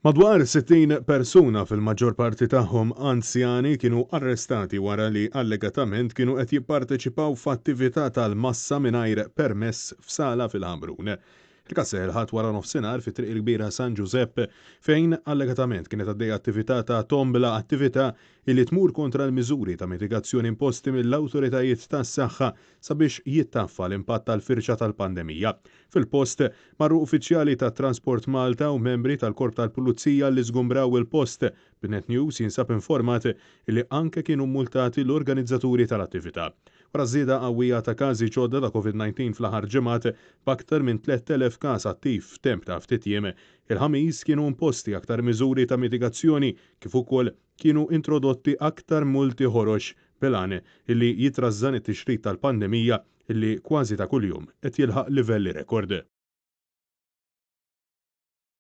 Madwar 60 persuna fil-maġġor parti tagħhom anzjani kienu arrestati wara li allegatament kienu qed jipparteċipaw f'attività tal-massa mingħajr permess f'sala fil-Ħamrun. Il-każ seħħ wara nofsinhar fit-triq il-kbira San Giuseppe fejn allegatament kienet għaddejja attività ta' tombla, attività li tmur kontra l-miżuri ta' mitigazzjoni imposti mill-awtoritajiet tas-saħħa sabiex jittaffa l-impatt tal-firxa tal-pandemija. Fil-post marru uffiċjali tat Transport Malta u membri tal-Korp tal-Pulizija li żgumbraw il-post. B'Net News jinsab informat li anke kienu multati l-organizzaturi tal-attività. Wara żieda qawwija ta' każi ġodda ta' COVID-19 fl-aħħar ġimgħat b'aktar minn 3000 każ attiv f'temp ta' ftit jiem, il-ħamis kienu imposti aktar miżuri ta' mitigazzjoni kif ukoll kienu introdotti aktar multi ħorox bil-għan illi jitrażżan it-tixrid tal-pandemija illi kważi ta' kuljum qed jilħaq livelli rekord.